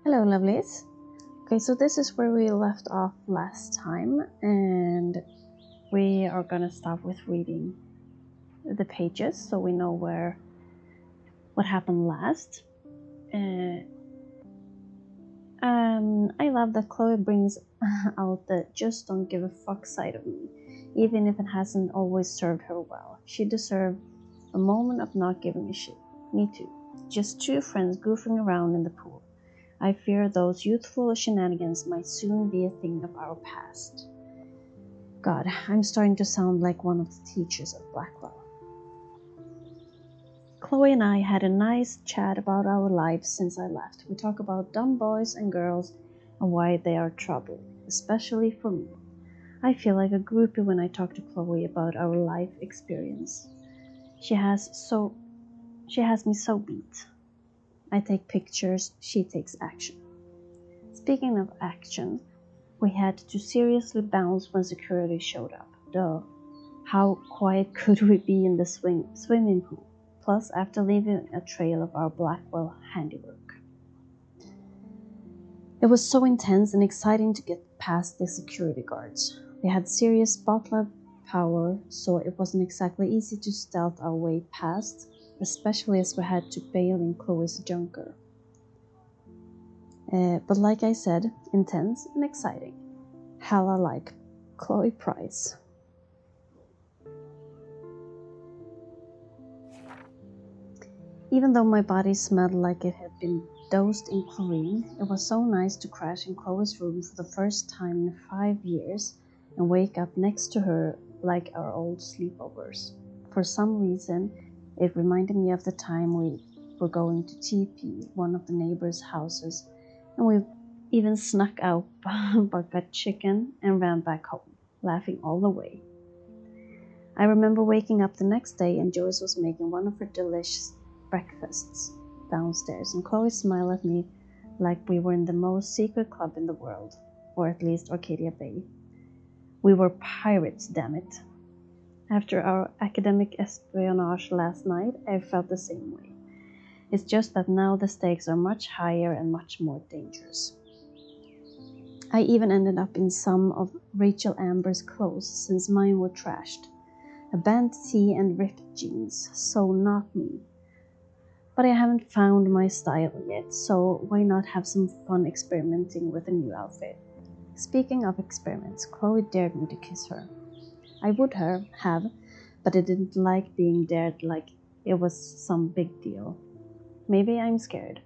Hello, lovelies. Okay, so this is where we left off last time, and we are gonna start with reading the pages so we know what happened last. I love that Chloe brings out the just don't give a fuck side of me, even if it hasn't always served her well. She deserved a moment of not giving a shit. Me too. Just two friends goofing around in the pool. I fear those youthful shenanigans might soon be a thing of our past. God, I'm starting to sound like one of the teachers at Blackwell. Chloe and I had a nice chat about our lives since I left. We talk about dumb boys and girls and why they are trouble, especially for me. I feel like a groupie when I talk to Chloe about our life experience. She has me so beat. I take pictures, she takes action. Speaking of action, we had to seriously bounce when security showed up. Duh. How quiet could we be in the swimming pool? Plus, after leaving a trail of our Blackwell handiwork. It was so intense and exciting to get past the security guards. They had serious spotlight power, so it wasn't exactly easy to stealth our way past, especially as we had to bail in Chloe's junker. But like I said, intense and exciting. Hella like Chloe Price. Even though my body smelled like it had been doused in chlorine, it was so nice to crash in Chloe's room for the first time in 5 years and wake up next to her like our old sleepovers. For some reason, it reminded me of the time we were going to TP, one of the neighbors' houses, and we even snuck out, but got chicken and ran back home, laughing all the way. I remember waking up the next day and Joyce was making one of her delicious breakfasts downstairs, and Chloe smiled at me like we were in the most secret club in the world, or at least Arcadia Bay. We were pirates, damn it. After our academic espionage last night, I felt the same way. It's just that now the stakes are much higher and much more dangerous. I even ended up in some of Rachel Amber's clothes since mine were trashed. A band tee and ripped jeans, so not me. But I haven't found my style yet, so why not have some fun experimenting with a new outfit? Speaking of experiments, Chloe dared me to kiss her. I would have, but I didn't like being dared like it was some big deal. Maybe I'm scared.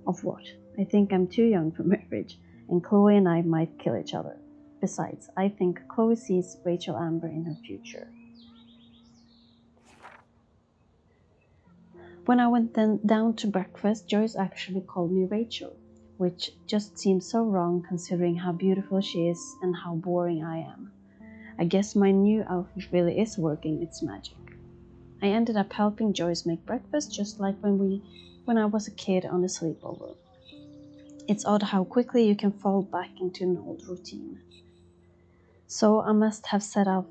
Of what? I think I'm too young for marriage, and Chloe and I might kill each other. Besides, I think Chloe sees Rachel Amber in her future. When I went down to breakfast, Joyce actually called me Rachel, which just seems so wrong considering how beautiful she is and how boring I am. I guess my new outfit really is working its magic. I ended up helping Joyce make breakfast just like when I was a kid on a sleepover. It's odd how quickly you can fall back into an old routine. So I must have set off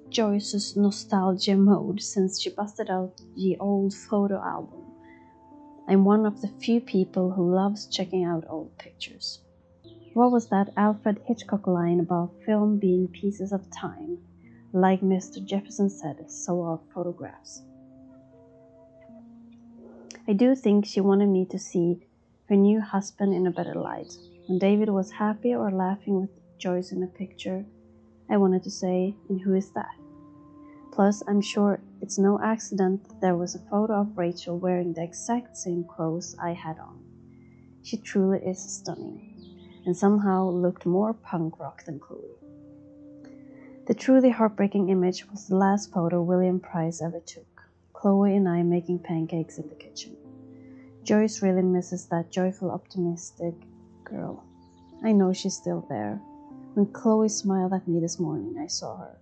Joyce's nostalgia mode since she busted out the old photo album. I'm one of the few people who loves checking out old pictures. What was that Alfred Hitchcock line about film being pieces of time? Like Mr. Jefferson said, so are photographs. I do think she wanted me to see her new husband in a better light. When David was happy or laughing with Joyce in a picture, I wanted to say, and who is that? Plus, I'm sure it's no accident that there was a photo of Rachel wearing the exact same clothes I had on. She truly is stunning, and somehow looked more punk rock than Chloe. The truly heartbreaking image was the last photo William Price ever took, Chloe and I making pancakes in the kitchen. Joyce really misses that joyful, optimistic girl. I know she's still there. When Chloe smiled at me this morning, I saw her.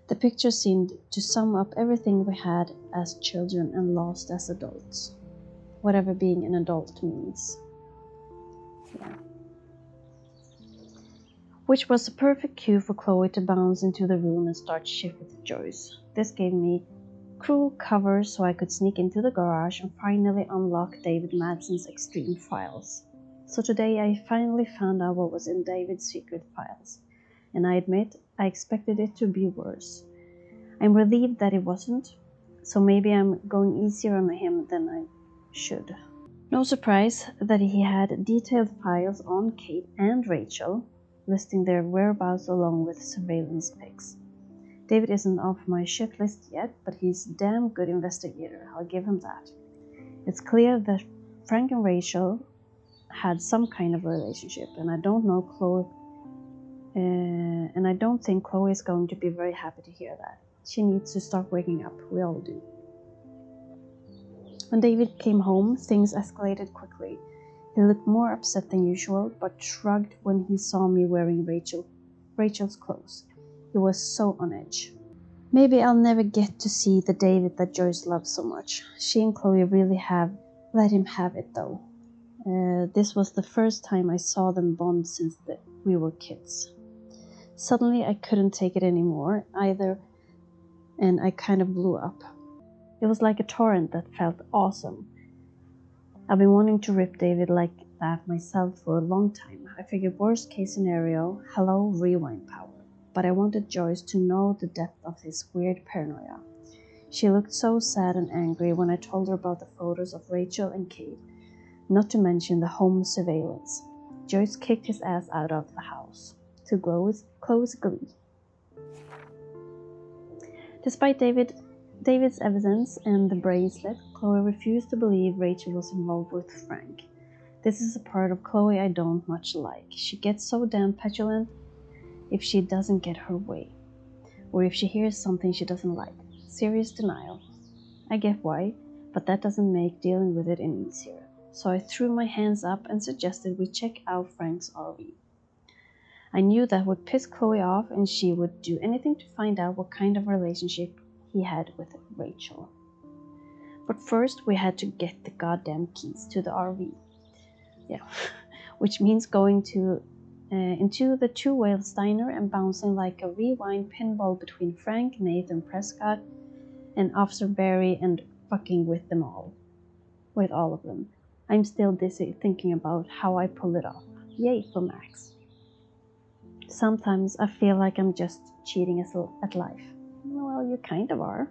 The picture seemed to sum up everything we had as children and lost as adults. Whatever being an adult means. Yeah. Which was a perfect cue for Chloe to bounce into the room and start shift with Joyce. This gave me cruel cover so I could sneak into the garage and finally unlock David Madsen's extreme files. So today I finally found out what was in David's secret files, and I admit I expected it to be worse. I'm relieved that it wasn't, so maybe I'm going easier on him than I should. No surprise that he had detailed files on Kate and Rachel, listing their whereabouts along with surveillance pics. David isn't off my shit list yet, but he's a damn good investigator, I'll give him that. It's clear that Frank and Rachel had some kind of relationship, and I don't think Chloe is going to be very happy to hear that. She needs to start waking up, we all do. When David came home, things escalated quickly. He looked more upset than usual, but shrugged when he saw me wearing Rachel's clothes. He was so on edge. Maybe I'll never get to see the David that Joyce loves so much. She and Chloe really have let him have it, though. This was the first time I saw them bond since we were kids. Suddenly I couldn't take it anymore either, and I kind of blew up. It was like a torrent that felt awesome. I've been wanting to rip David like that myself for a long time. I figured worst case scenario, hello rewind power. But I wanted Joyce to know the depth of his weird paranoia. She looked so sad and angry when I told her about the photos of Rachel and Kate, not to mention the home surveillance. Joyce kicked his ass out of the house, to Chloe's glee. Despite David's evidence and the bracelet, Chloe refused to believe Rachel was involved with Frank. This is a part of Chloe I don't much like. She gets so damn petulant if she doesn't get her way, or if she hears something she doesn't like. Serious denial. I get why, but that doesn't make dealing with it any easier. So I threw my hands up and suggested we check out Frank's RV. I knew that would piss Chloe off, and she would do anything to find out what kind of relationship he had with Rachel. But first we had to get the goddamn keys to the RV. Yeah, which means going into the two-whale Steiner and bouncing like a rewind pinball between Frank, Nathan Prescott, and Officer Barry, and fucking with all of them. I'm still dizzy thinking about how I pulled it off. Yay for Max. Sometimes I feel like I'm just cheating at life. Well, you kind of are.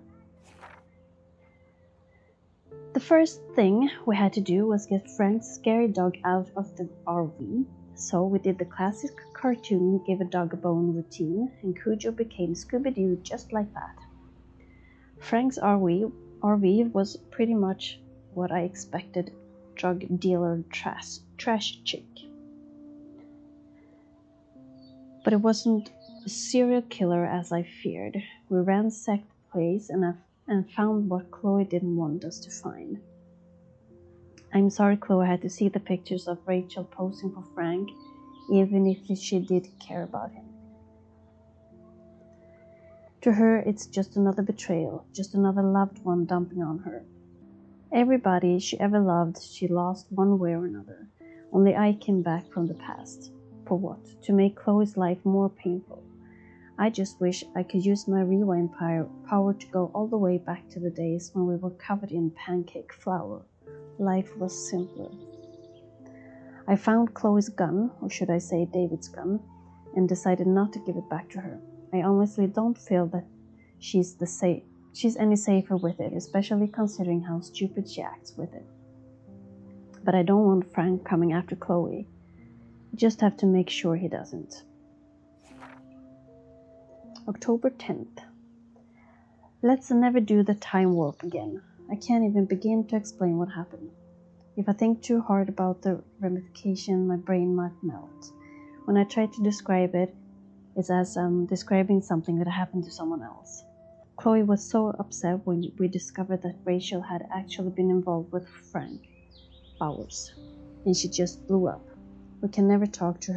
The first thing we had to do was get Frank's scary dog out of the RV. So we did the classic cartoon give a dog a bone routine, and Cujo became Scooby-Doo just like that. Frank's RV was pretty much what I expected, drug dealer trash chick. But it wasn't a serial killer as I feared. We ransacked the place and found what Chloe didn't want us to find. I'm sorry Chloe had to see the pictures of Rachel posing for Frank, even if she did care about him. To her, it's just another betrayal, just another loved one dumping on her. Everybody she ever loved, she lost one way or another. Only I came back from the past. For what? To make Chloe's life more painful. I just wish I could use my rewind power to go all the way back to the days when we were covered in pancake flour. Life was simpler. I found Chloe's gun, or should I say David's gun, and decided not to give it back to her. I honestly don't feel that she's any safer with it, especially considering how stupid she acts with it. But I don't want Frank coming after Chloe. I just have to make sure he doesn't. October 10th. Let's never do the time warp again. I can't even begin to explain what happened. If I think too hard about the ramification, my brain might melt. When I try to describe it, it's as describing something that happened to someone else. Chloe was so upset when we discovered that Rachel had actually been involved with Frank Bowers, and she just blew up. I can never talk to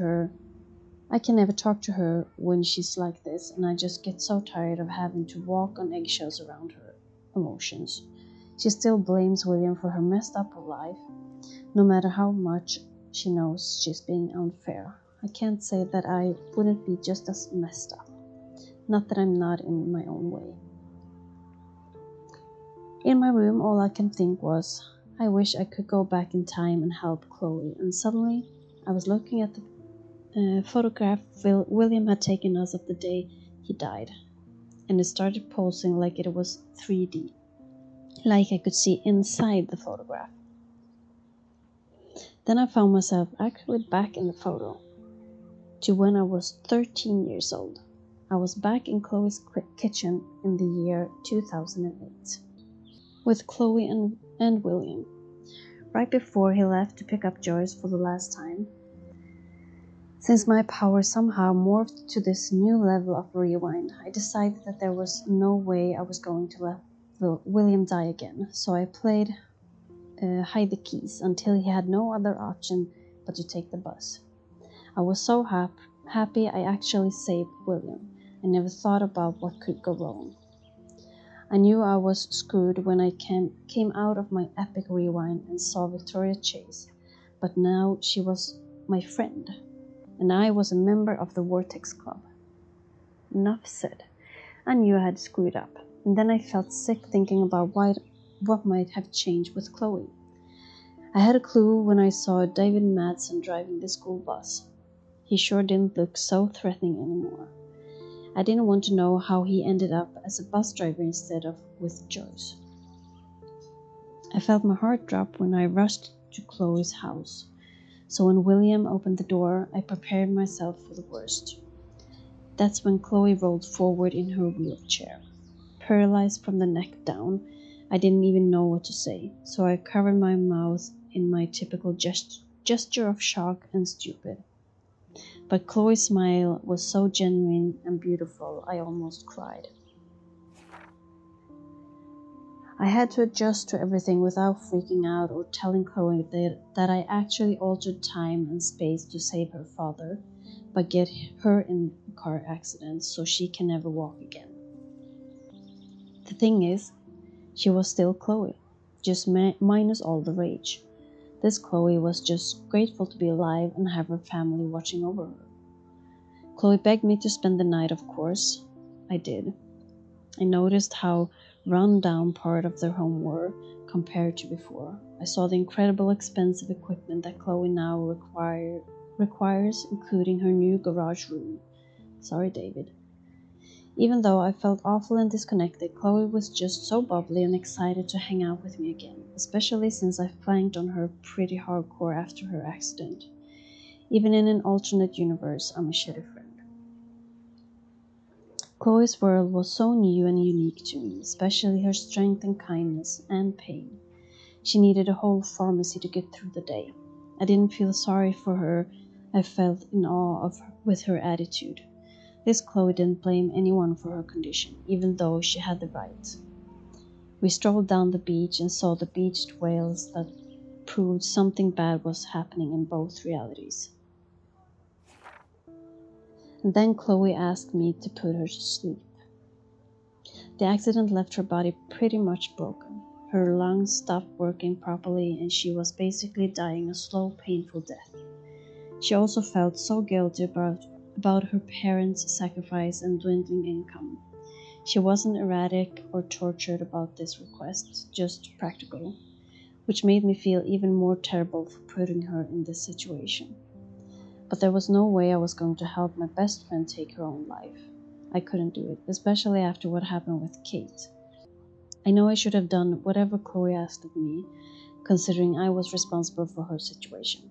her when she's like this, and I just get so tired of having to walk on eggshells around her emotions. She still blames William for her messed up life, no matter how much she knows she's being unfair. I can't say that I wouldn't be just as messed up. Not that I'm not in my own way. In my room, all I can think was, I wish I could go back in time and help Chloe, and suddenly I was looking at the photograph William had taken us of the day he died, and it started pulsing like it was 3D, like I could see inside the photograph. Then I found myself actually back in the photo, to when I was 13 years old. I was back in Chloe's kitchen in the year 2008, with Chloe and William, right before he left to pick up Joyce for the last time. Since my power somehow morphed to this new level of rewind, I decided that there was no way I was going to let William die again, so I played hide the keys until he had no other option but to take the bus. I was so happy I actually saved William. I never thought about what could go wrong. I knew I was screwed when I came out of my epic rewind and saw Victoria Chase, but now she was my friend, and I was a member of the Vortex Club. Enough said. I knew I had screwed up, and then I felt sick thinking about what might have changed with Chloe. I had a clue when I saw David Madsen driving the school bus. He sure didn't look so threatening anymore. I didn't want to know how he ended up as a bus driver instead of with Joyce. I felt my heart drop when I rushed to Chloe's house. So when William opened the door, I prepared myself for the worst. That's when Chloe rolled forward in her wheelchair. Paralyzed from the neck down, I didn't even know what to say, so I covered my mouth in my typical gesture of shock and stupid. But Chloe's smile was so genuine and beautiful, I almost cried. I had to adjust to everything without freaking out or telling Chloe that I actually altered time and space to save her father, but get her in a car accident so she can never walk again. The thing is, she was still Chloe, just minus all the rage. This Chloe was just grateful to be alive and have her family watching over her. Chloe begged me to spend the night, of course. I did. I noticed how run down part of their home were compared to before. I saw the incredible expensive equipment that Chloe now requires, including her new garage room. Sorry, David. Even though I felt awful and disconnected, Chloe was just so bubbly and excited to hang out with me again, especially since I flanked on her pretty hardcore after her accident. Even in an alternate universe, I'm a shitty friend. Chloe's world was so new and unique to me, especially her strength and kindness and pain. She needed a whole pharmacy to get through the day. I didn't feel sorry for her. I felt in awe with her attitude. This Chloe didn't blame anyone for her condition, even though she had the right. We strolled down the beach and saw the beached whales that proved something bad was happening in both realities. And then Chloe asked me to put her to sleep. The accident left her body pretty much broken. Her lungs stopped working properly and she was basically dying a slow, painful death. She also felt so guilty about her parents' sacrifice and dwindling income. She wasn't erratic or tortured about this request, just practical, which made me feel even more terrible for putting her in this situation. But there was no way I was going to help my best friend take her own life. I couldn't do it, especially after what happened with Kate. I know I should have done whatever Chloe asked of me, considering I was responsible for her situation.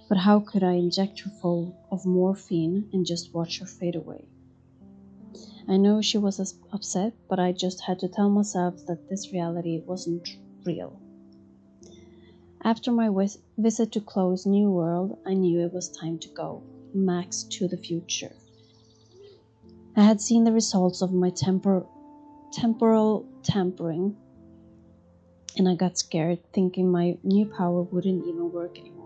But how could I inject her full of morphine and just watch her fade away? I know she was upset, but I just had to tell myself that this reality wasn't real. After my visit to Chloe's new world, I knew it was time to go, max to the future. I had seen the results of my temporal tampering, and I got scared, thinking my new power wouldn't even work anymore.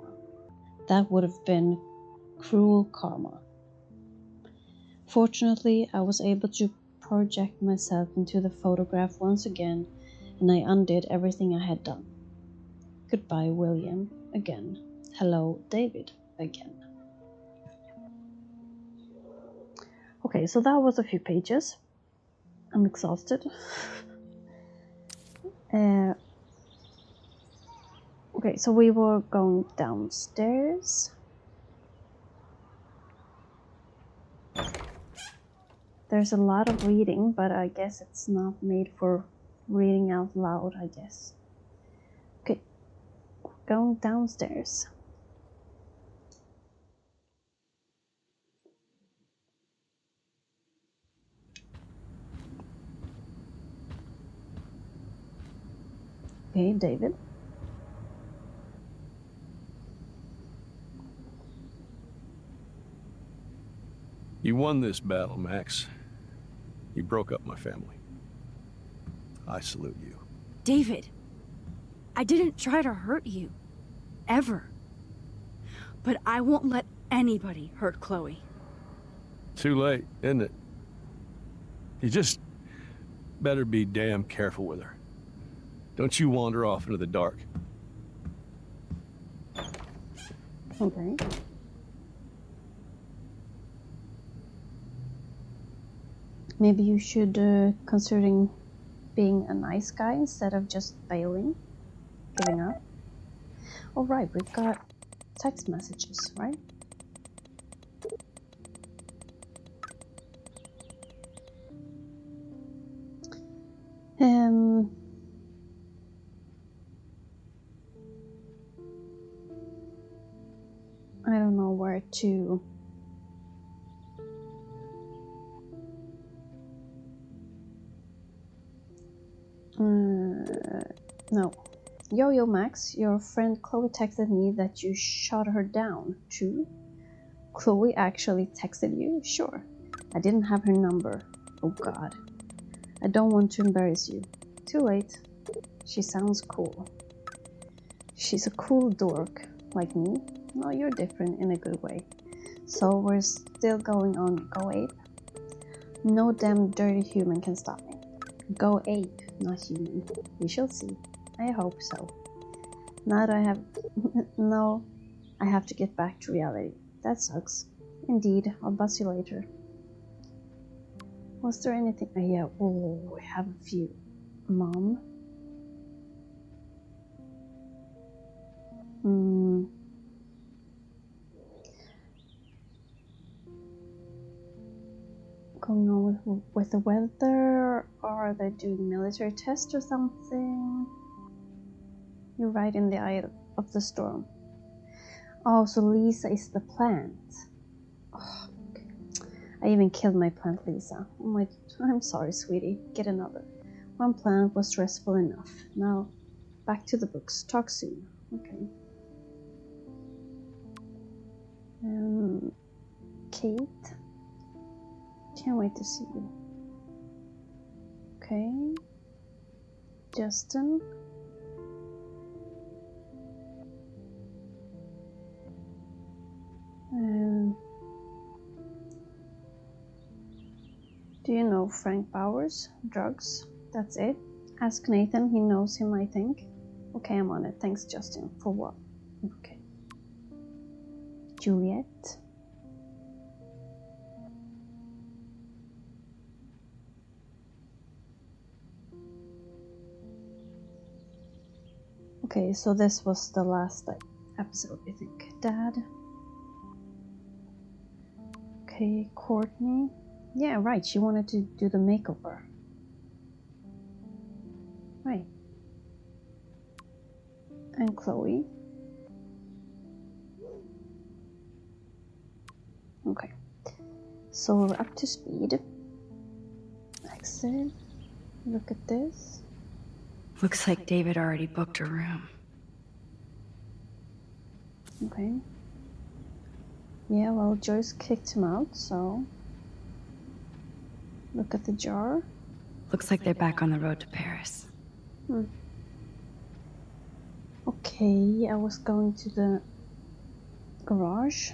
That would have been cruel karma. Fortunately, I was able to project myself into the photograph once again, and I undid everything I had done. Goodbye, William, again. Hello, David, again. Okay, so that was a few pages. I'm exhausted. Okay, so we were going downstairs. There's a lot of reading, but I guess it's not made for reading out loud, I guess. Okay, going downstairs. Okay, David. You won this battle, Max. You broke up my family. I salute you. David, I didn't try to hurt you. Ever. But I won't let anybody hurt Chloe. Too late, isn't it? You just better be damn careful with her. Don't you wander off into the dark. Okay. Maybe you should considering being a nice guy instead of just bailing, giving up. All right, we've got text messages, right? I don't know where to. No. Yo, Max, your friend Chloe texted me that you shot her down. True? Chloe actually texted you? Sure. I didn't have her number. Oh god. I don't want to embarrass you. Too late. She sounds cool. She's a cool dork, like me. No, you're different in a good way. So we're still going on Go Ape? No damn dirty human can stop me. Go Ape, not human. We shall see. I hope so. Now that I have... no, I have to get back to reality. That sucks. Indeed, I'll buzz you later. Was there anything... oh, yeah, oh, I have a few. Mom? Going on with the weather, or are they doing military tests or something? You're right in the eye of the storm. Oh, so Lisa is the plant. Oh, okay. I even killed my plant, Lisa. Oh I'm sorry, sweetie. Get another. One plant was stressful enough. Now, back to the books. Talk soon. Okay. Kate. Can't wait to see you. Okay. Justin. Do you know Frank Bowers? Drugs? That's it? Ask Nathan, he knows him, I think. Okay, I'm on it. Thanks, Justin. For what? Okay. Juliet. Okay, so this was the last episode, I think. Dad. Okay, Courtney. Yeah, right, she wanted to do the makeover. Right. And Chloe. Okay. So we're up to speed. Exit. Look at this. Looks like David already booked a room. Okay. Yeah, well, Joyce kicked him out, so... Look at the jar. Looks like they're back on the road to Paris. Okay, I was going to the garage.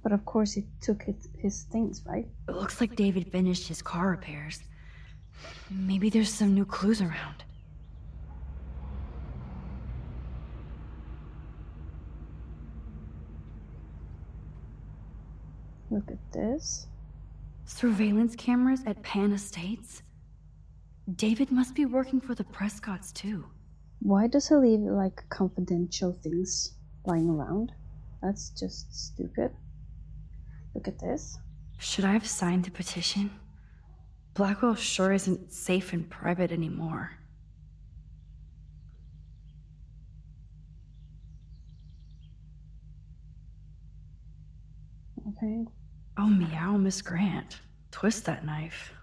But of course he took his things, right? It looks like David finished his car repairs. Maybe there's some new clues around. Look at this. Surveillance cameras at Pan Estates? David must be working for the Prescotts too. Why does he leave like confidential things lying around? That's just stupid. Look at this. Should I have signed the petition? Blackwell sure isn't safe and private anymore. Okay. Oh, meow, Miss Grant. Twist that knife.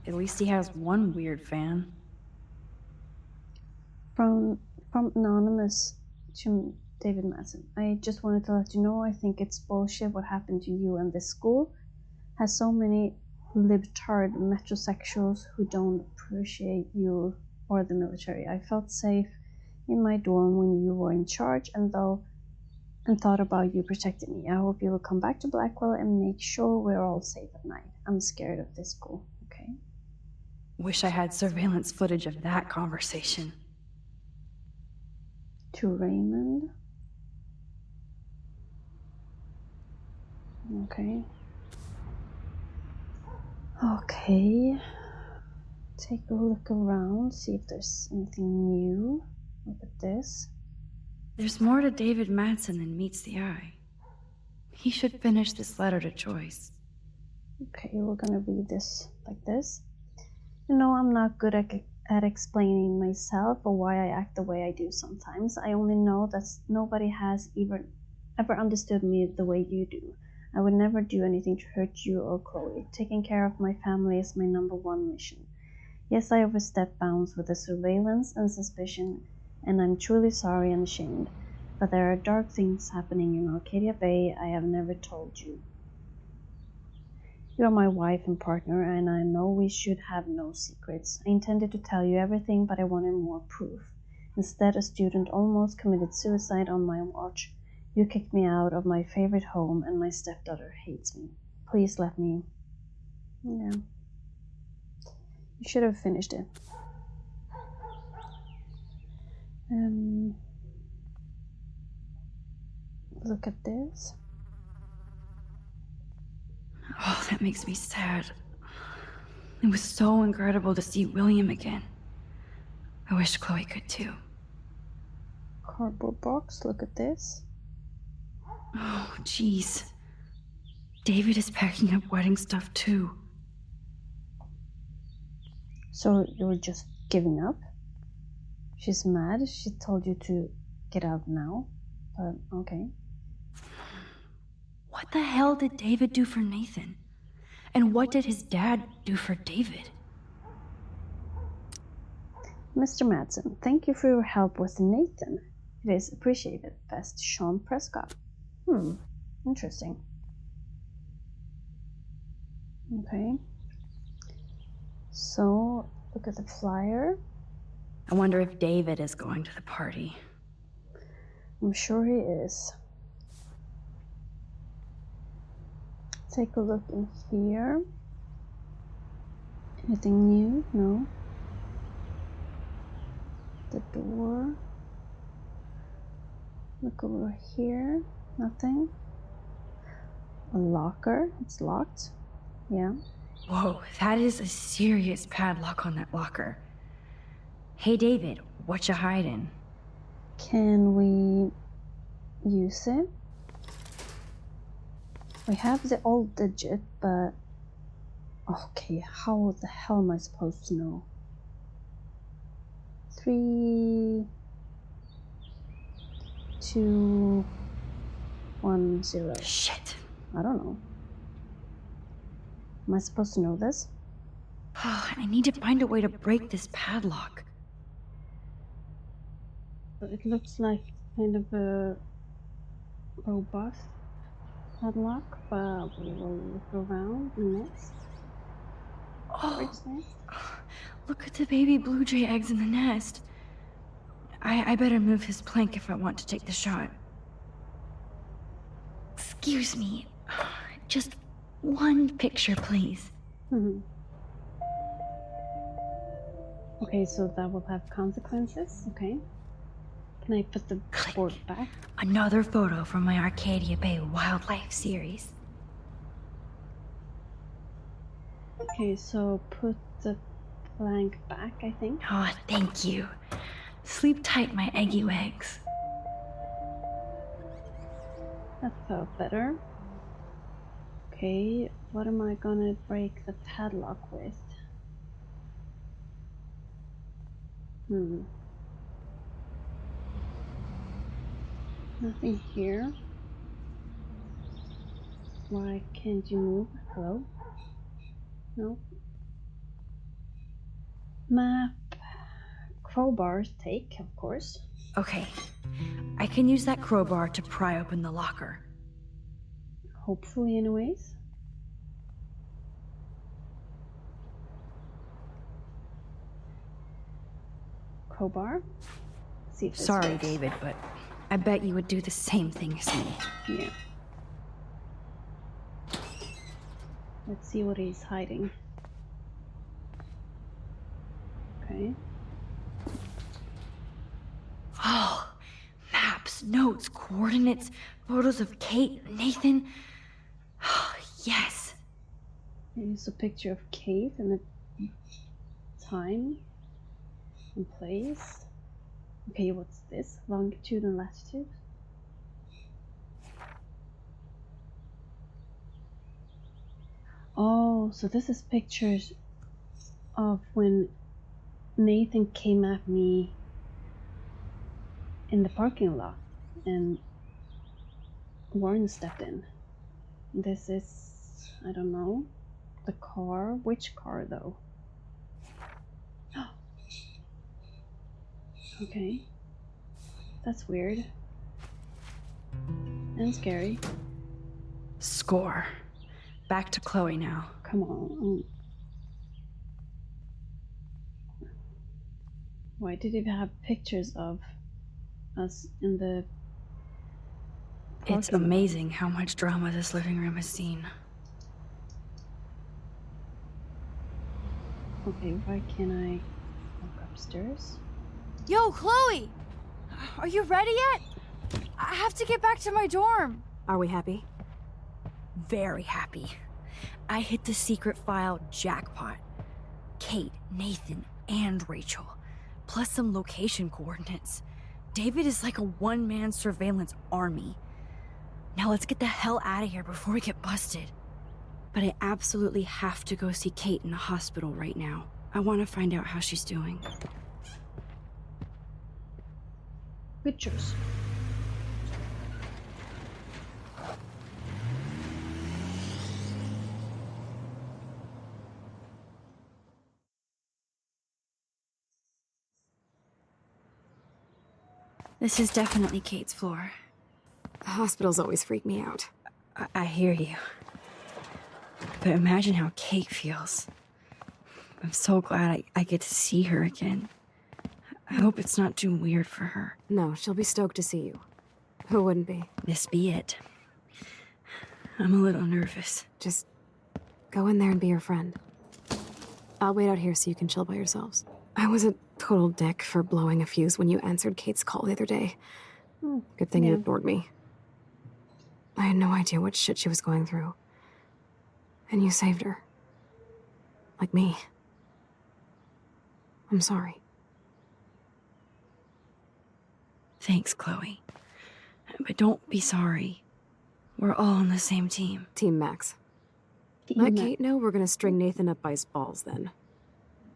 At least he has one weird fan. From Anonymous to David Madsen. I just wanted to let you know I think it's bullshit what happened to you, and this school has so many libtard metrosexuals who don't appreciate you or the military. I felt safe in my dorm when you were in charge and thought about you protecting me. I hope you will come back to Blackwell and make sure we're all safe at night. I'm scared of this school, okay? Wish I had surveillance footage of that conversation. To Raymond. Okay. Okay. Take a look around, see if there's anything new. Look at this. There's more to David Madsen than meets the eye. He should finish this letter to Joyce. Okay, we're gonna read this like this. You know, I'm not good at explaining myself or why I act the way I do sometimes. I only know that nobody has ever understood me the way you do. I would never do anything to hurt you or Chloe. Taking care of my family is my #1 mission. Yes, I overstepped bounds with the surveillance and suspicion, and I'm truly sorry and ashamed. But there are dark things happening in Arcadia Bay I have never told you. You are my wife and partner, and I know we should have no secrets. I intended to tell you everything, but I wanted more proof. Instead, a student almost committed suicide on my watch. You kicked me out of my favorite home, and my stepdaughter hates me. Please let me... Yeah. You should have finished it. Look at this. Oh, that makes me sad. It was so incredible to see William again. I wish Chloe could too. Cardboard box, look at this. Oh, jeez. David is packing up wedding stuff too. So you're just giving up? She's mad. She told you to get out now. But okay. What the hell did David do for Nathan? And what did his dad do for David? Mr. Madsen, thank you for your help with Nathan. It is appreciated. Best, Sean Prescott. Interesting. Okay. So, look at the flyer. I wonder if David is going to the party. I'm sure he is. Take a look in here. Anything new? No. The door. Look over here. Nothing. A locker. It's locked. Yeah. Whoa, that is a serious padlock on that locker. Hey, David, what you hiding? Can we use it? We have the old digit, but... Okay, how the hell am I supposed to know? 3, 2, 1, 0. Shit. I don't know. Am I supposed to know this? Oh, I need to find a way to break this padlock. It looks like kind of a robust padlock, but we will look around next. Oh, look at the baby blue jay eggs in the nest. I better move his plank if I want to take the shot. Excuse me. Just one picture, please. Okay, so that will have consequences. Okay. Can I put the board back? Another photo from my Arcadia Bay wildlife series. Okay, so put the plank back, I think. Oh, thank you. Sleep tight, my eggy legs. That felt better. Okay, what am I gonna break the padlock with? Nothing here. Why can't you move? Hello? No. Map. Crowbars take, of course. Okay, I can use that crowbar to pry open the locker. Hopefully, anyways. Crowbar. See if this Sorry, works. David, but I bet you would do the same thing as me. Yeah. Let's see what he's hiding. Okay. Oh, maps, notes, coordinates, photos of Kate, Nathan. Oh, yes. Here's a picture of Kate and the time and place. Okay, what's this? Longitude and latitude? Oh, so this is pictures of when Nathan came at me in the parking lot and Warren stepped in. This is, I don't know, the car. Which car though? Okay. That's weird. And scary. Score. Back to Chloe now. Come on. Why did he have pictures of us in the It's parking lot? amazing how much drama this living room has seen. Okay, why can't I walk upstairs? Yo, Chloe! Are you ready yet? I have to get back to my dorm. Are we happy? Very happy. I hit the secret file jackpot. Kate, Nathan, and Rachel. Plus some location coordinates. David is like a one-man surveillance army. Now let's get the hell out of here before we get busted. But I absolutely have to go see Kate in the hospital right now. I want to find out how she's doing. Pictures. This is definitely Kate's floor. Hospitals always freak me out. I hear you. But imagine how Kate feels. I'm so glad I get to see her again. I hope it's not too weird for her. No, she'll be stoked to see you. Who wouldn't be? This be it. I'm a little nervous. Just go in there and be your friend. I'll wait out here so you can chill by yourselves. I was a total dick for blowing a fuse when you answered Kate's call the other day. Good thing you ignored me. I had no idea what shit she was going through. And you saved her. Like me. I'm sorry. Thanks, Chloe. But don't be sorry. We're all on the same team. Team Max. Let Kate know we're gonna string Nathan up by his balls then.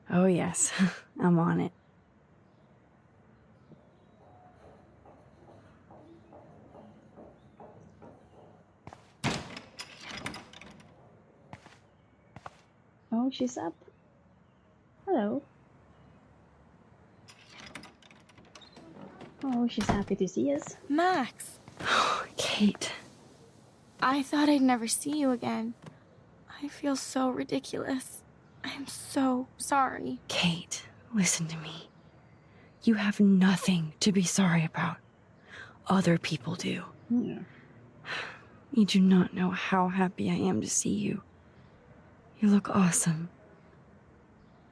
Oh yes, I'm on it. Oh, she's up. Hello. Oh, she's happy to see us. Max, Oh, Kate. I thought I'd never see you again. I feel so ridiculous. I'm so sorry. Kate, listen to me. You have nothing to be sorry about. Other people do. Yeah. You do not know how happy I am to see you. You look awesome.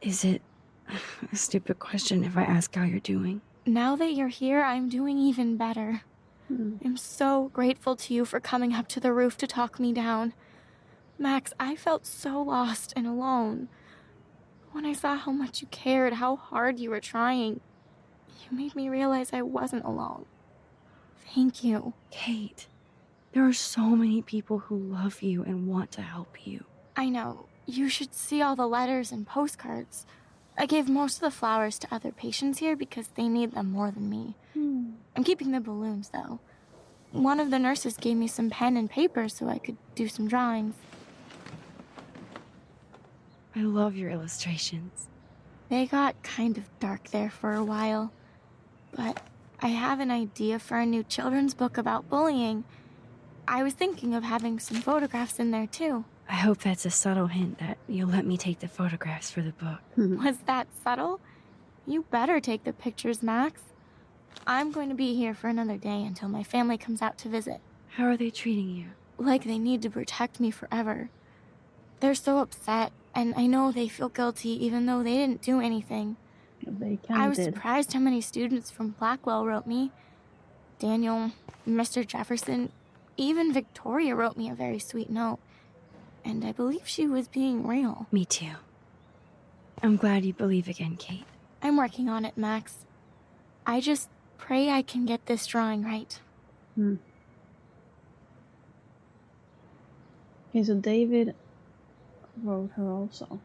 Is it a stupid question if I ask how you're doing? Now that you're here, I'm doing even better. I'm so grateful to you for coming up to the roof to talk me down. Max, I felt so lost and alone. When I saw how much you cared, how hard you were trying, You made me realize I wasn't alone. Thank you. Kate, there are so many people who love you and want to help you. I know. You should see all the letters and postcards. I gave most of the flowers to other patients here because they need them more than me. I'm keeping the balloons, though. One of the nurses gave me some pen and paper so I could do some drawings. I love your illustrations. They got kind of dark there for a while. But I have an idea for a new children's book about bullying. I was thinking of having some photographs in there, too. I hope that's a subtle hint that you'll let me take the photographs for the book. Was that subtle? You better take the pictures, Max. I'm going to be here for another day until my family comes out to visit. How are they treating you? Like they need to protect me forever. They're so upset, and I know they feel guilty even though they didn't do anything. They I was did. surprised how many students from Blackwell wrote me. Daniel, Mr. Jefferson, even Victoria wrote me a very sweet note. And I believe she was being real. Me too. I'm glad you believe again, Kate. I'm working on it, Max. I just pray I can get this drawing right. Okay, so David wrote her also.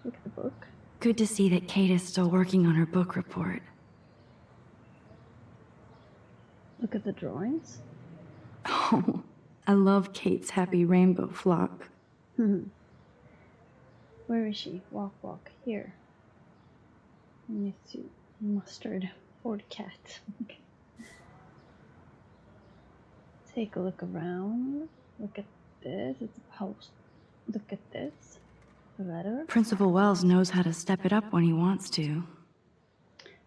Look at the book. Good to see that Kate is still working on her book report. Look at the drawings. Oh, I love Kate's happy rainbow flock. Where is she? Walk, walk. Here. I need to mustard for the cat. Okay. Take a look around. Look at this. It's a post. Look at this. The letter. Principal Wells knows how to step it up when he wants to.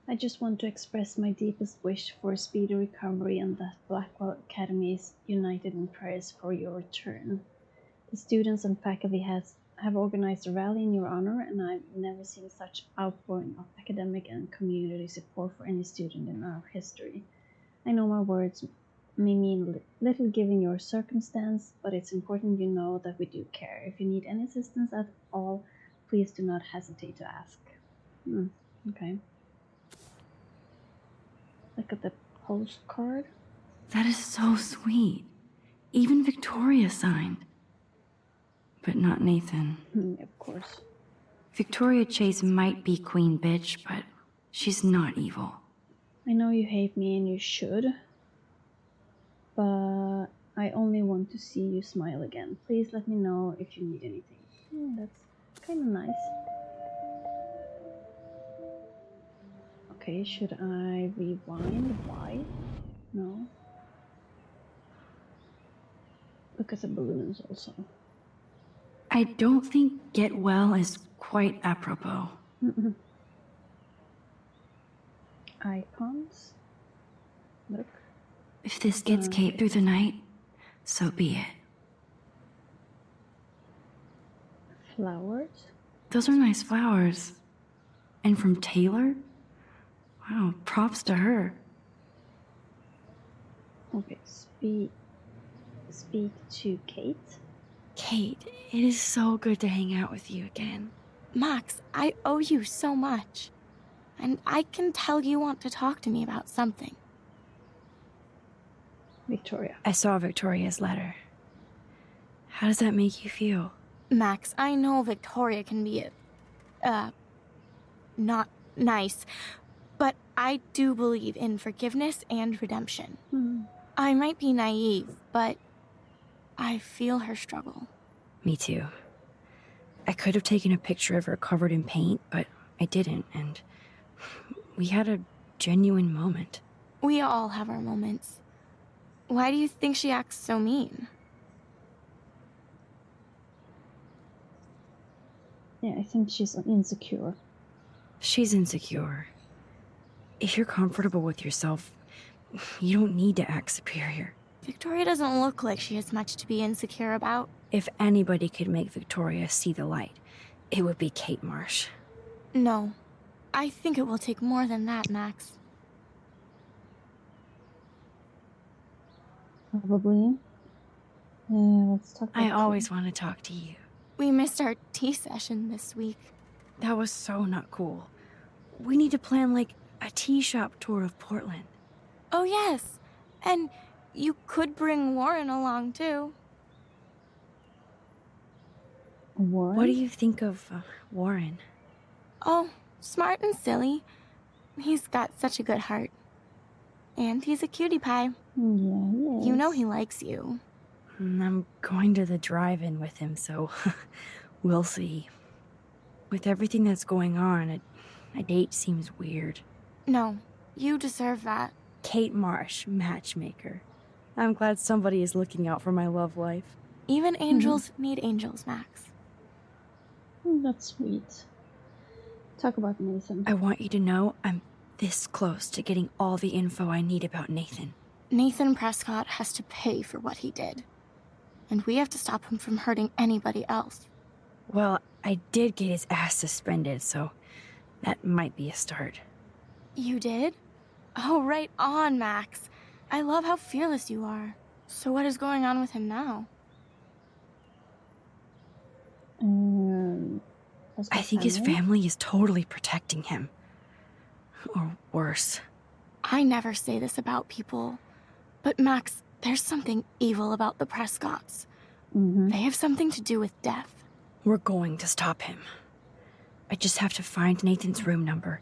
I just want to express my deepest wish for a speedy recovery and that Blackwell Academy is united in prayers for your return. The students and faculty have organized a rally in your honor, and I've never seen such outpouring of academic and community support for any student in our history. I know my words may mean little given your circumstance, but it's important you know that we do care. If you need any assistance at all, please do not hesitate to ask. Okay. Look at the postcard. That is so sweet. Even Victoria signed. But not Nathan. Of course. Victoria Chase might be queen bitch, but she's not evil. I know you hate me and you should, but I only want to see you smile again. Please let me know if you need anything. That's kind of nice. Okay, should I rewind? Why? No. Look at the balloons also. I don't think get well is quite apropos. Icons. Look. If this gets Kate through the night, so be it. Flowers. Those are nice flowers. And from Taylor? Wow, props to her. Okay, speak to Kate. Kate, it is so good to hang out with you again. Max, I owe you so much. And I can tell you want to talk to me about something. Victoria. I saw Victoria's letter. How does that make you feel? Max, I know Victoria can be not nice, but I do believe in forgiveness and redemption. I might be naive, but I feel her struggle. Me too. I could have taken a picture of her covered in paint, but I didn't, and we had a genuine moment. We all have our moments. Why do you think she acts so mean? Yeah, I think she's insecure. She's insecure. If you're comfortable with yourself, you don't need to act superior. Victoria doesn't look like she has much to be insecure about. If anybody could make Victoria see the light, it would be Kate Marsh. No. I think it will take more than that, Max. Probably. Let's talk about I always want to talk to you. We missed our tea session this week. That was so not cool. We need to plan, like, a tea shop tour of Portland. Oh, yes. And you could bring Warren along, too. Warren? What do you think of Warren? Oh, smart and silly. He's got such a good heart. And he's a cutie pie. Yeah, he is. You know he likes you. I'm going to the drive-in with him, so we'll see. With everything that's going on, a date seems weird. No, you deserve that. Kate Marsh, matchmaker. I'm glad somebody is looking out for my love life. Even angels need angels, Max. That's sweet. Talk about Nathan. I want you to know I'm this close to getting all the info I need about Nathan. Nathan Prescott has to pay for what he did. And we have to stop him from hurting anybody else. Well, I did get his ass suspended, so that might be a start. You did? Oh, right on, Max. I love how fearless you are. So what is going on with him now? I think his family is totally protecting him. Or worse. I never say this about people. But Max, there's something evil about the Prescotts. They have something to do with death. We're going to stop him. I just have to find Nathan's room number,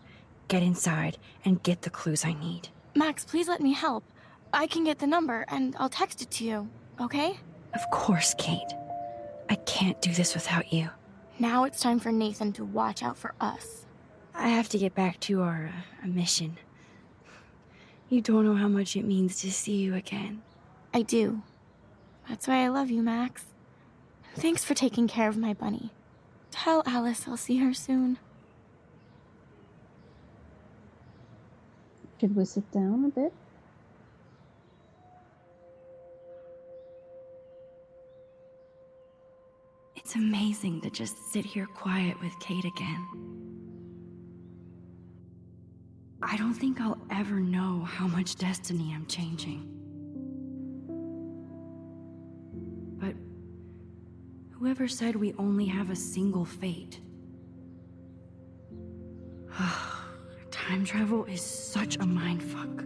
get inside, and get the clues I need. Max, please let me help. I can get the number, and I'll text it to you, okay? Of course, Kate. I can't do this without you. Now it's time for Nathan to watch out for us. I have to get back to our mission. You don't know how much it means to see you again. I do. That's why I love you, Max. Thanks for taking care of my bunny. Tell Alice I'll see her soon. Should we sit down a bit? It's amazing to just sit here quiet with Kate again. I don't think I'll ever know how much destiny I'm changing. But whoever said we only have a single fate? Time travel is such a mindfuck.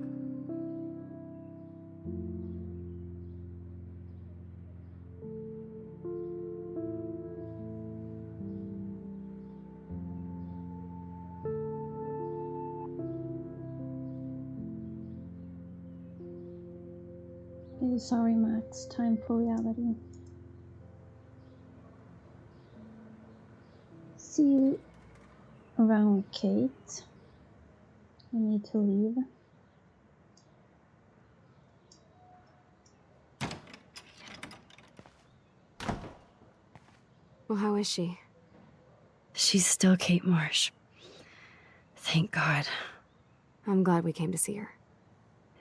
Sorry, Max. Time for reality. See you around, Kate. I need to leave. Well, how is she? She's still Kate Marsh. Thank God. I'm glad we came to see her.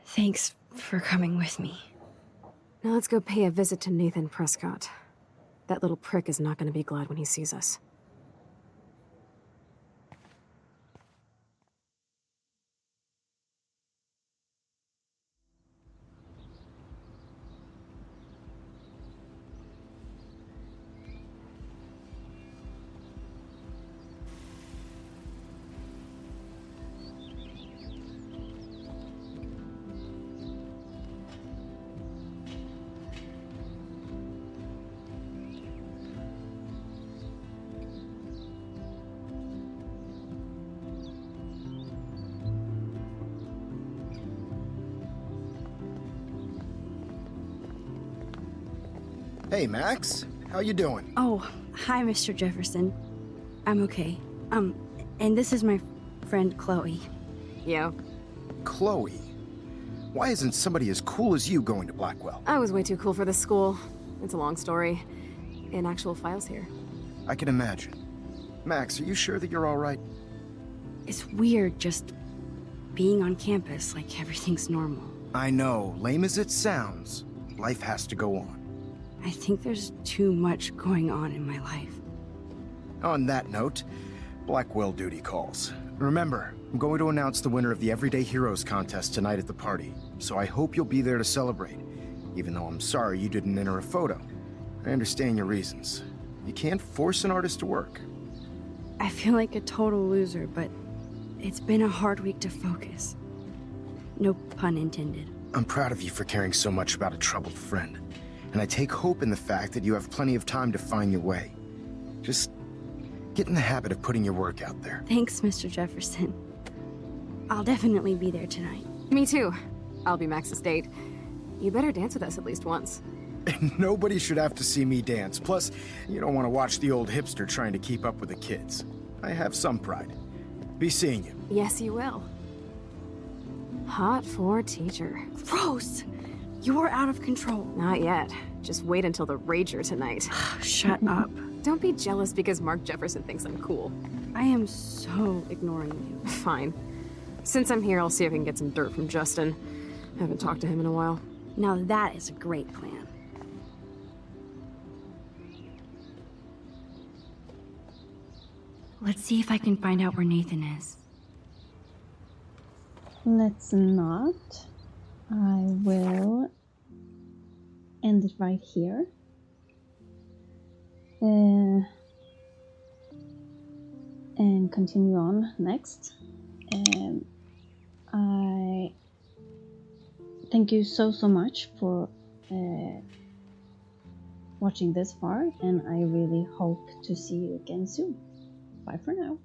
Thanks for coming with me. Now let's go pay a visit to Nathan Prescott. That little prick is not going to be glad when he sees us. Hey, Max. How you doing? Oh, hi, Mr. Jefferson. I'm okay. And this is my friend Chloe. Yo. Chloe. Why isn't somebody as cool as you going to Blackwell? I was way too cool for this school. It's a long story. In actual files here. I can imagine. Max, are you sure that you're all right? It's weird just being on campus like everything's normal. I know, lame as it sounds, life has to go on. I think there's too much going on in my life. On that note, Blackwell duty calls. Remember, I'm going to announce the winner of the Everyday Heroes contest tonight at the party, so I hope you'll be there to celebrate, even though I'm sorry you didn't enter a photo. I understand your reasons. You can't force an artist to work. I feel like a total loser, but It's been a hard week to focus. No pun intended. I'm proud of you for caring so much about a troubled friend. And I take hope in the fact that you have plenty of time to find your way. Just get in the habit of putting your work out there. Thanks, Mr. Jefferson. I'll definitely be there tonight. Me too. I'll be Max's date. You better dance with us at least once. Nobody should have to see me dance. Plus, you don't want to watch the old hipster trying to keep up with the kids. I have some pride. Be seeing you. Yes, you will. Hot for teacher. Gross! You're out of control. Not yet. Just wait until the rager tonight. Shut up. Don't be jealous because Mark Jefferson thinks I'm cool. I am so ignoring you. Fine. Since I'm here, I'll see if I can get some dirt from Justin. Haven't talked to him in a while. Now that is a great plan. Let's see if I can find out where Nathan is. Let's not. I will end it right here. And continue on next. I thank you so much for watching this far, and I really hope to see you again soon. Bye for now.